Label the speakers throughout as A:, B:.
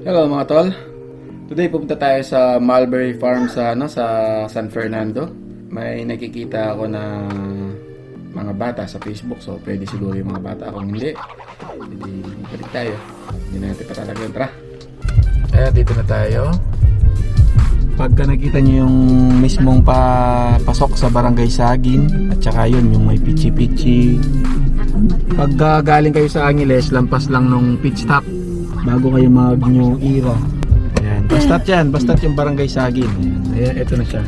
A: Hello mga tol. Today pupunta tayo sa Mulberry Farm sa sa San Fernando. May nakikita ako na mga bata sa Facebook, so pwede siguro yung mga bata. Kung hindi, balik tayo. Hindi na natin patalagyan. Tara. Kaya dito na tayo. Pagka nakita nyo yung mismong pasok sa Barangay Saging, at saka yun yung may pichi-pichi. Pag galing kayo sa Angeles, lampas lang nung pit stop bago kayo mag New Era. Ayan, basta't yung Barangay Saging. Ayan, ito na siya.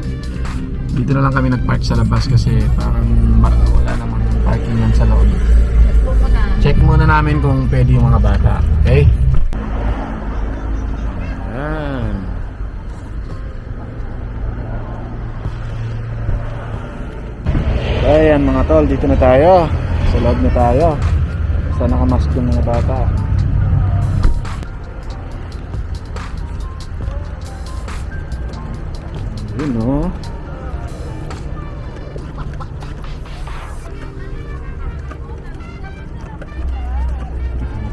A: Dito na lang kami nag-park sa labas kasi parang wala namang parking yan sa loob. Check muna namin kung pwede yung mga bata. Okay? Ayan. Ayan mga tol, dito na tayo. Sa loob na tayo. Basta nakamask yung mga bata. Yun o.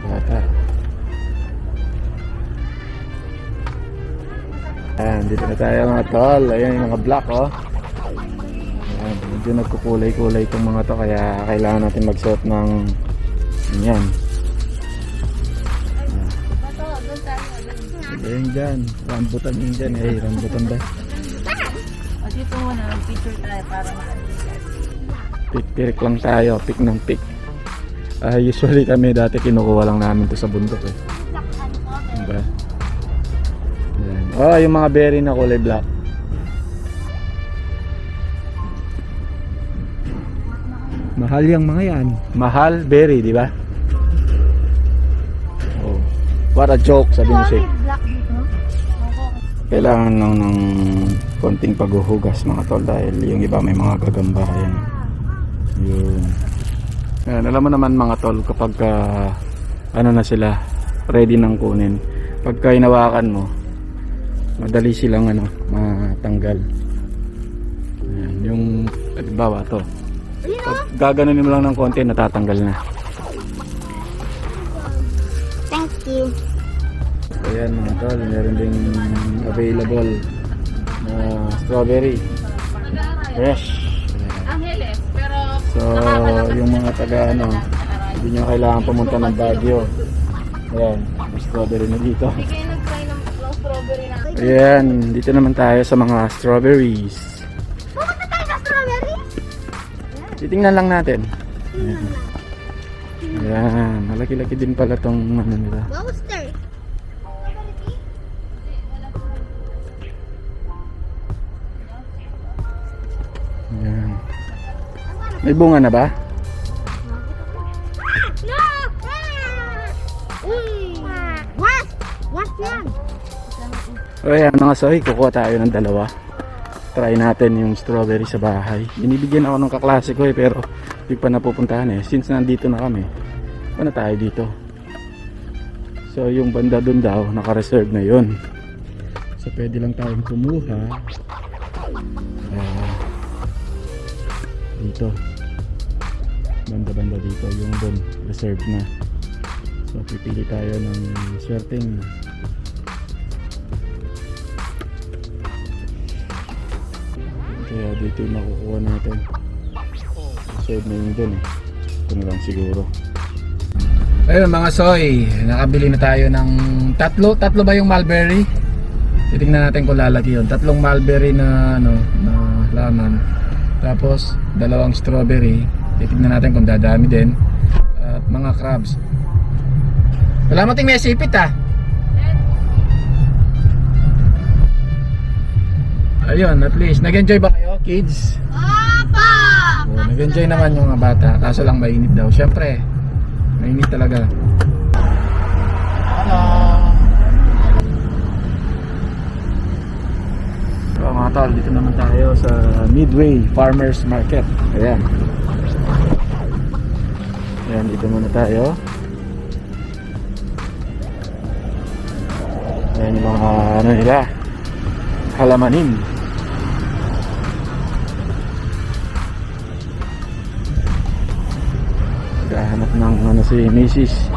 A: Bata. Ayan, dito na tayo mga tol. Ayan yung mga black o. Ayan, medyo nagkukulay-kulay itong mga to, kaya kailangan natin magsuot ng yan. Ayan dyan, rambutan yun dyan. Eh, rambutan ba?
B: Dito muna, picture tayo para
A: Pick lang tayo, pick ng pick. Usually kami dati kinukuha lang namin to sa bundok eh. Diba? Ayan. Oh, yung mga berry na kulay black. Mahal yung mga yan. Mahal berry, di ba? Oh. What a joke, sabi mo siya.
B: black dito.
A: Kailangan lang ng konting paghuhugas mga tol dahil yung iba may mga gagamba yan. Yun. Ayan, alam mo naman mga tol kapag ano na sila ready nang kunin. Pagka hinawakan mo madali silang matanggal. Ayan, yung halimbawa to. Pag gaganunin mo lang ng konti natatanggal na.
B: Thank you.
A: Ayan mga tol, meron ding available na strawberry fresh.
B: Angeles, pero
A: So yung mga taga hindi nyo kailangan pumunta ng Baguio. Ayan, may strawberry na dito.
B: hindi kayo nag-try ng strawberry na.
A: Ayan, dito naman tayo sa mga strawberries.
B: Pumunta tayo sa strawberry?
A: Titingnan lang natin. Ayan, ayan, malaki-laki din pala tong nila.
B: Monster.
A: Ayan. May bunga na ba?
B: No! What? What yan?
A: O ayan mga soy, kukuha tayo ng dalawa. Try natin yung strawberry sa bahay. Binibigyan ako ng kaklase ko pero hindi pa napupuntahan eh. Since nandito na kami, paano tayo dito? So yung banda dun daw, naka-reserve na yun. So pwede lang tayong kumuha dito. Banda-banda dito, yung dun, reserve na. So pipili tayo ng swerteng kaya dito yung makukuha natin. Reserve na yung dun eh. Ito na lang siguro. Ayun mga soy, nakabili na tayo ng tatlo ba yung mulberry? Titingnan natin kung lalaki yun. Tatlong mulberry na na laman. Tapos dalawang strawberry. Titingnan natin kung dadami din. At mga crabs. Wala mo ting may sipit ah. Ayun, at least nag-enjoy ba kayo, kids?
B: Papa!
A: Oh, nag-enjoy naman yung mga bata. Kaso lang mainit daw. Syempre, mainit talaga. Hello. So mga tol, dito naman tayo sa Midway Farmers Market. Ayan. Ayan, dito muna tayo. Ayan yung mga nila, halamanin. Naghahanap ng si Mrs.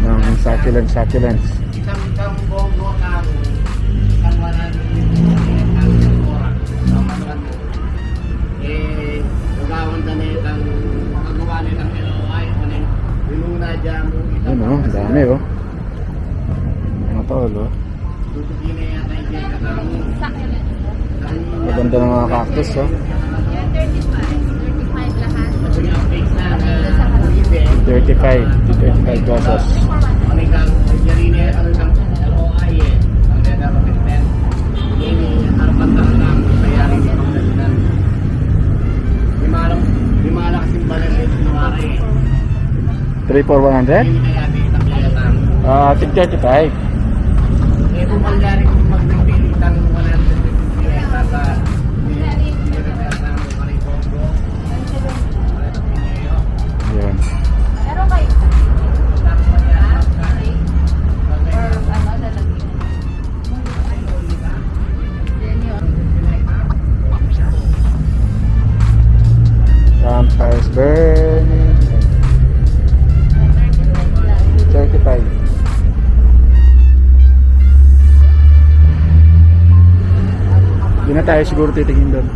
A: Ng succulents. Yun oh, ang dami oh. Mga tol oh. Maganda ng mga cactus oh. 35 pesos. Three for 100? Tig 35. Yun.
B: Meron kayo? Or ano, lalagyan? Yan yun.
A: Vampires burning. 35. Hindi na tayo siguro titingin doon.